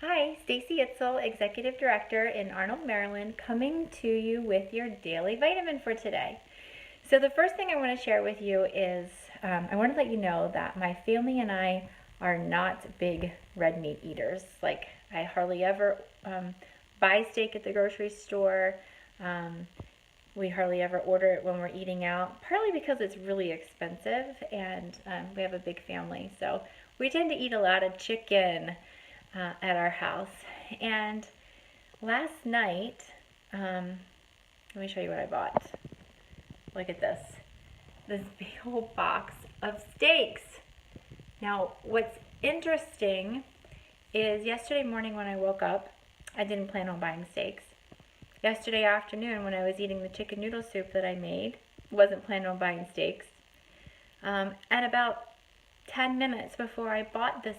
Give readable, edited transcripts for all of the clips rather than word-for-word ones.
Hi, Stacy Itzel, Executive Director in Arnold, Maryland, coming to you with your daily vitamin for today. So the first thing I want to share with you is I want to let you know that my family and I are not big red meat eaters. Like, I hardly ever buy steak at the grocery store. Um, we hardly ever order it when we're eating out, partly because it's really expensive and we have a big family. So we tend to eat a lot of chicken at our house. And last night, let me show you what I bought. Look at this big old box of steaks. Now, what's interesting is yesterday morning when I woke up, I didn't plan on buying steaks. Yesterday afternoon when I was eating the chicken noodle soup that I made, wasn't planning on buying steaks. And about 10 minutes before I bought this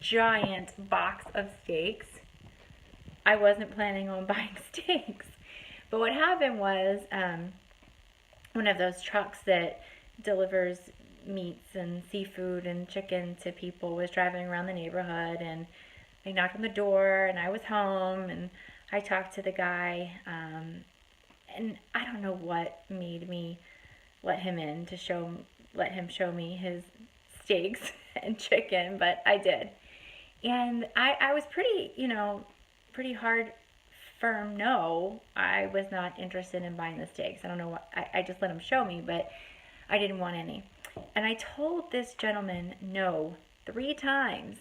giant box of steaks, I wasn't planning on buying steaks. But what happened was one of those trucks that delivers meats and seafood and chicken to people was driving around the neighborhood, and I knocked on the door and I was home and I talked to the guy, and I don't know what made me let him in to let him show me his steaks and chicken, but I did. And I was pretty, pretty hard, firm no. I was not interested in buying the steaks. I don't know what, I just let him show me, but I didn't want any. And I told this gentleman no 3 times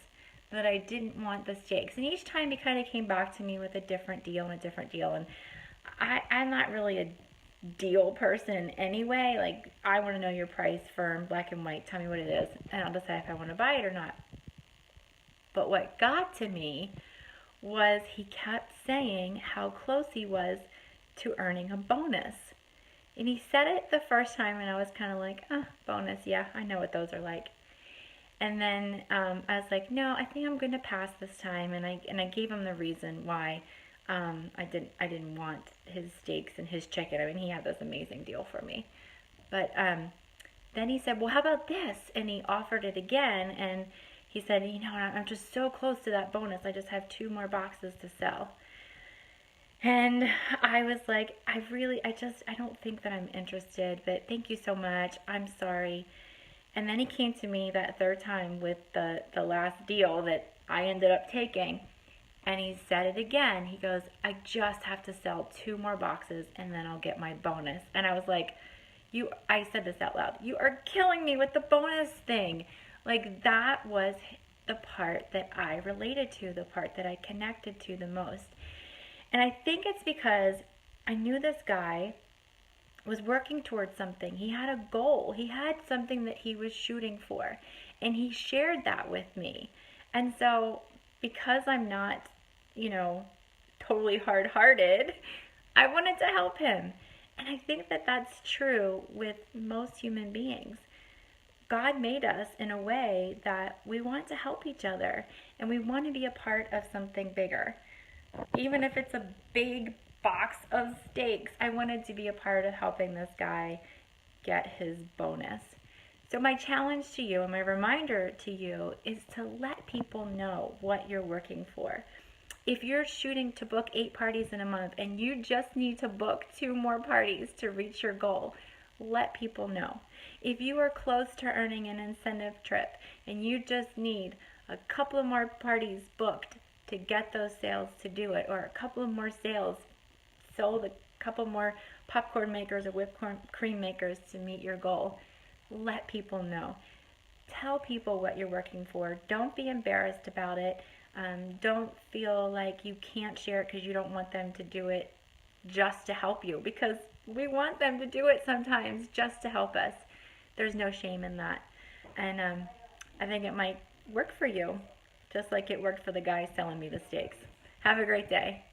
that I didn't want the steaks. And each time he kind of came back to me with a different deal and a different deal. And I'm not really a deal person anyway. Like, I want to know your price, firm, black and white. Tell me what it is, and I'll decide if I want to buy it or not. But what got to me was he kept saying how close he was to earning a bonus. And he said it the first time, and I was kind of like, bonus, yeah, I know what those are like. And then I was like, no, I think I'm going to pass this time. And I gave him the reason why I didn't want his steaks and his chicken. I mean, he had this amazing deal for me. But then he said, well, how about this? And he offered it again, and he said, I'm just so close to that bonus. I just have 2 more boxes to sell. And I was like, I don't think that I'm interested, but thank you so much. I'm sorry. And then he came to me that 3rd time with the last deal that I ended up taking. And he said it again. He goes, I just have to sell 2 more boxes and then I'll get my bonus. And I was like, I said this out loud, you are killing me with the bonus thing. Like, that was the part that I related to, the part that I connected to the most. And I think it's because I knew this guy was working towards something. He had a goal. He had something that he was shooting for. And he shared that with me. And so, because I'm not, totally hard-hearted, I wanted to help him. And I think that that's true with most human beings. God made us in a way that we want to help each other and we want to be a part of something bigger. Even if it's a big box of steaks, I wanted to be a part of helping this guy get his bonus. So my challenge to you and my reminder to you is to let people know what you're working for. If you're shooting to book 8 parties in a month and you just need to book 2 more parties to reach your goal, let people know. If you are close to earning an incentive trip and you just need a couple of more parties booked to get those sales to do it, or a couple of more sales sold, a couple more popcorn makers or whipped cream makers to meet your goal, let people know. Tell people what you're working for. Don't be embarrassed about it. Don't feel like you can't share it because you don't want them to do it just to help you, because we want them to do it sometimes just to help us. There's no shame in that. And I think it might work for you, just like it worked for the guy selling me the steaks. Have a great day.